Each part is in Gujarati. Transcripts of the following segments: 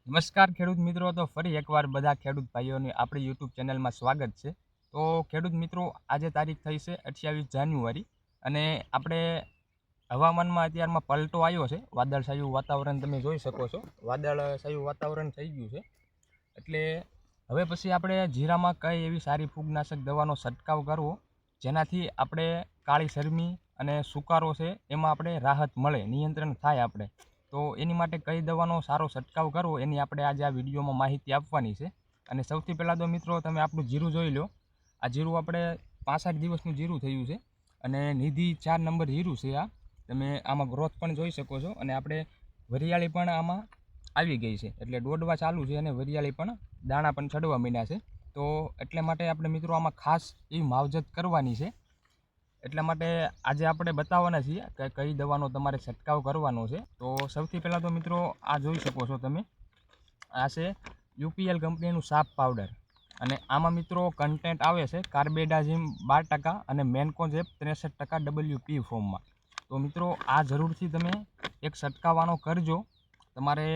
નમસ્કાર ખેડૂત મિત્રો, તો ફરી એકવાર બધા ખેડૂત ભાઈઓને આપણી યુટ્યુબ ચેનલમાં સ્વાગત છે. તો ખેડૂત મિત્રો, આજે તારીખ થઈ છે 28 જાન્યુઆરી અને આપણે હવામાનમાં અત્યારમાં પલટો આવ્યો છે. વાદળછાયું વાતાવરણ તમે જોઈ શકો છો. વાદળછાયું વાતાવરણ થઈ ગયું છે. એટલે હવે પછી આપણે જીરામાં કઈ એવી સારી ફૂગનાશક દવાનો છંટકાવ કરવો જેનાથી આપણે કાળી શરમી અને સુકારો છે એમાં આપણે રાહત મળે, નિયંત્રણ થાય આપણે. તો એની માટે કઈ દવાનો સારો છંટકાવ કરવો એની આપણે આજે આ વિડીયોમાં માહિતી આપવાની છે. અને સૌથી પહેલાં તો મિત્રો તમે આપણું જીરું જોઈ લો. આ જીરું આપણે 65 દિવસનું જીરું થયું છે અને નિધિ 4 નંબર જીરું છે. આ તમે આમાં ગ્રોથ પણ જોઈ શકો છો અને આપણે વરિયાળી પણ આમાં આવી ગઈ છે. એટલે દોડવા ચાલુ છે અને વરિયાળી પણ દાણા પણ ચડવા માંડ્યા છે. તો એટલે માટે આપણે મિત્રો આમાં ખાસ એવી માવજત કરવાની છે. એટલા માટે આજે આપણે બતાવવાના છીએ કે કઈ દવાનો તમારે છંટકાવ કરવાનો છે. તો સૌથી પહેલાં તો મિત્રો આ જોઈ શકો છો તમે, આ છે યુપીએલ કંપનીનું સાપ પાવડર અને આમાં મિત્રો કન્ટેન્ટ આવે છે કાર્બેડાઝિમ 12% અને મેન્કોઝેબ 63% WP ફોર્મમાં. તો મિત્રો આ જરૂરથી તમે એક છંટકાવવાનો કરજો. તમારે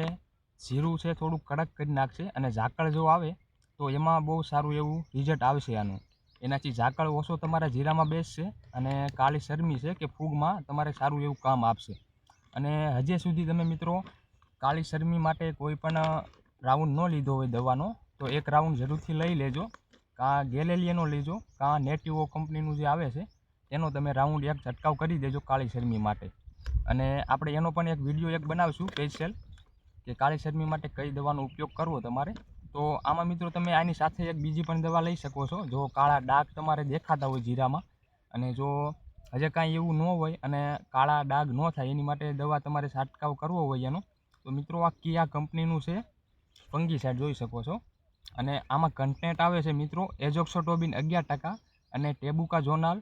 જીરું છે થોડું કડક કરી નાખશે અને ઝાકળ જો આવે તો એમાં બહુ સારું એવું રિઝલ્ટ આવશે આનું. એનાથી ઝાકળ ઓછો તમારા જીરામાં બેસશે અને કાળી શરમી છે કે ફૂગમાં તમારે સારું એવું કામ આપશે. અને હજી સુધી તમે મિત્રો કાળી શરમી માટે કોઈ પણ રાઉન્ડ ન લીધો હોય દવાનો, તો એક રાઉન્ડ જરૂરથી લઈ લેજો. કાં ગેલેલિયાનો લેજો, કાં નેટિવો કંપનીનું જે આવે છે એનો તમે રાઉન્ડ એક છંટકાવ કરી દેજો કાળી શરમી માટે. અને આપણે એનો પણ એક વિડીયો એક બનાવશું સ્પેશિયલ કે કાળી શરમી માટે કઈ દવાનો ઉપયોગ કરવો તમારે. તો આમાં મિત્રો તમે આની સાથે એક બીજી પણ દવા લઈ શકો છો. જો કાળા ડાઘ તમારે દેખાતા હોય જીરામાં અને જો હજે કાંઈ એવું ન હોય અને કાળા ડાઘ ન થાય એની માટે દવા તમારે છંટકાવ કરવો હોય એનો, તો મિત્રો આ કિયા કંપનીનું છે ફંગીસાઇડ જોઈ શકો છો. અને આમાં કન્ટેન્ટ આવે છે મિત્રો એઝોક્સોટોબિન 11% અને ટેબુકાઝોનાલ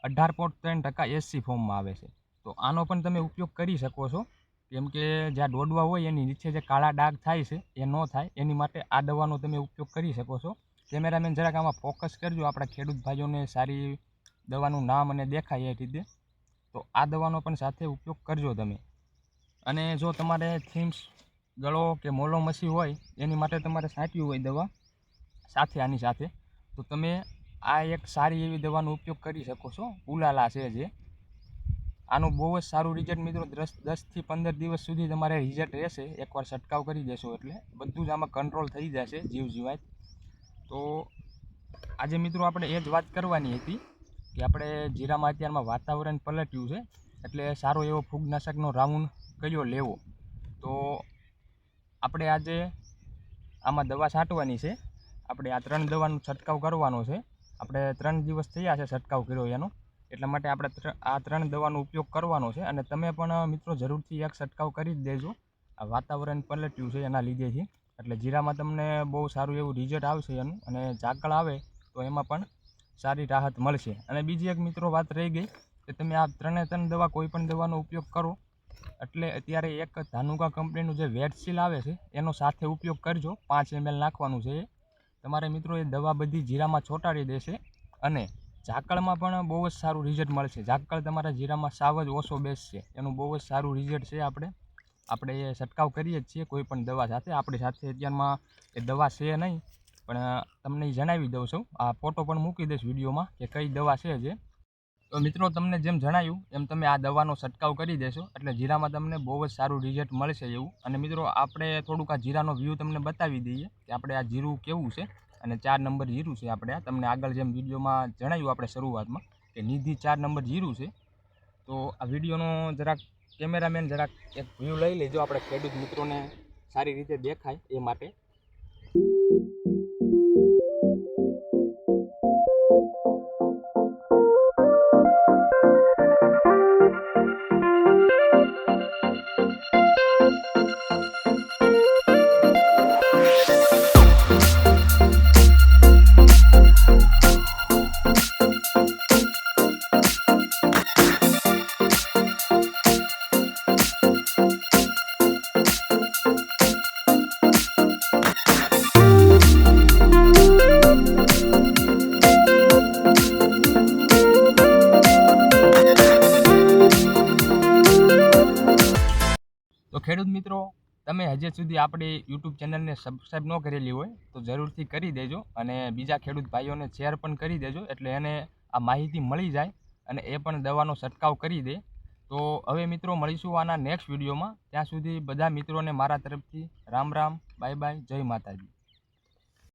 18.3% SC ફોર્મમાં આવે છે. તો આનો પણ તમે ઉપયોગ કરી શકો છો. કેમ કે જ્યાં દોડવા હોય એની નીચે જે કાળા ડાઘ થાય છે એ ન થાય એની માટે આ દવાનો તમે ઉપયોગ કરી શકો છો. કેમેરામેન જરાક આમાં ફોકસ કરજો, આપણા ખેડૂત ભાઈઓને સારી દવાનું નામ અને દેખાય એ રીતે. તો આ દવાનો પણ સાથે ઉપયોગ કરજો તમે. અને જો તમારે થીમ્સ ગળો કે મોલો મસી હોય એની માટે તમારે છાંટવી હોય દવા સાથે આની સાથે, તો તમે આ એક સારી એવી દવાનો ઉપયોગ કરી શકો છો. ઉલાલા છે જે, આનું બહુ જ સારું રિઝલ્ટ મિત્રો 10થી 15 દિવસ સુધી તમારે રિઝલ્ટ રહેશે. એકવાર છંટકાવ કરી દેશો એટલે બધું જ આમાં કંટ્રોલ થઈ જશે જીવ જીવાત. તો આજે મિત્રો આપણે એ જ વાત કરવાની હતી કે આપણે જીરામાં અત્યારમાં વાતાવરણ પલટ્યું છે એટલે સારો એવો ફૂગનાશકનો રાઉન્ડ કયો લેવો. તો આપણે આજે આમાં દવા છાંટવાની છે. આપણે આ 3 દવાનો છંટકાવ કરવાનો છે. આપણે 3 દિવસ થયા છે છંટકાવ કર્યો એનો, એટલા માટે આપણે આ 3 દવાનો ઉપયોગ કરવાનો છે. અને તમે પણ મિત્રો જરૂરથી એક છંટકાવ કરી જ દેજો. આ વાતાવરણ પલટ્યું છે એના લીધેથી, એટલે જીરામાં તમને બહુ સારું એવું રિઝલ્ટ આવશે એનું. અને ઝાકળ આવે તો એમાં પણ સારી રાહત મળશે. અને બીજી એક મિત્રો વાત રહી ગઈ કે તમે આ 3 દવા કોઈ પણ દવાનો ઉપયોગ કરો એટલે અત્યારે એક ધાનુકા કંપનીનું જે વેટસીલ આવે છે એનો સાથે ઉપયોગ કરજો. 5 ml નાખવાનું છે એ. તમારે મિત્રો એ દવા બધી જીરામાં છોટાડી દેશે અને ઝાકળમાં પણ બહુ જ સારું રિઝલ્ટ મળશે. ઝાકળ તમારા જીરામાં સાવ જ ઓછો બેસશે, એનું બહુ જ સારું રિઝલ્ટ છે. આપણે એ છંટકાવ કરીએ જ છીએ કોઈ પણ દવા સાથે. આપણી સાથે અત્યારમાં એ દવા છે નહીં, પણ તમને જણાવી દઉં છું. આ ફોટો પણ મૂકી દઈશ વિડીયોમાં કે કઈ દવા છે જે. તો મિત્રો તમને જેમ જણાવ્યું એમ તમે આ દવાનો છંટકાવ કરી દેશો એટલે જીરામાં તમને બહુ જ સારું રિઝલ્ટ મળશે એવું. અને મિત્રો આપણે થોડુંક આ જીરાનો વ્યૂ તમને બતાવી દઈએ કે આપણે આ જીરું કેવું છે. અને 4 નંબર જીરું છે આપણે. આ તમને આગળ જેમ વિડીયોમાં જણાવ્યું આપણે શરૂઆતમાં કે નિધિ 4 નંબર જીરું છે. તો આ વિડીયોનો જરાક કેમેરામેન જરાક એક વ્યૂ લઈ લેજો, આપણે ખેડૂત મિત્રોને સારી રીતે દેખાય એ માટે. હજી સુધી આપણી યુટ્યુબ ચેનલને સબસ્ક્રાઈબ ન કરેલી હોય તો જરૂરથી કરી દેજો અને બીજા ખેડૂત ભાઈઓને શેર પણ કરી દેજો, એટલે એને આ માહિતી મળી જાય અને એ પણ દવાનો છંટકાવ કરી દે. તો હવે મિત્રો મળીશું આના નેક્સ્ટ વિડીયોમાં. ત્યાં સુધી બધા મિત્રોને મારા તરફથી રામ રામ, બાય બાય, જય માતાજી.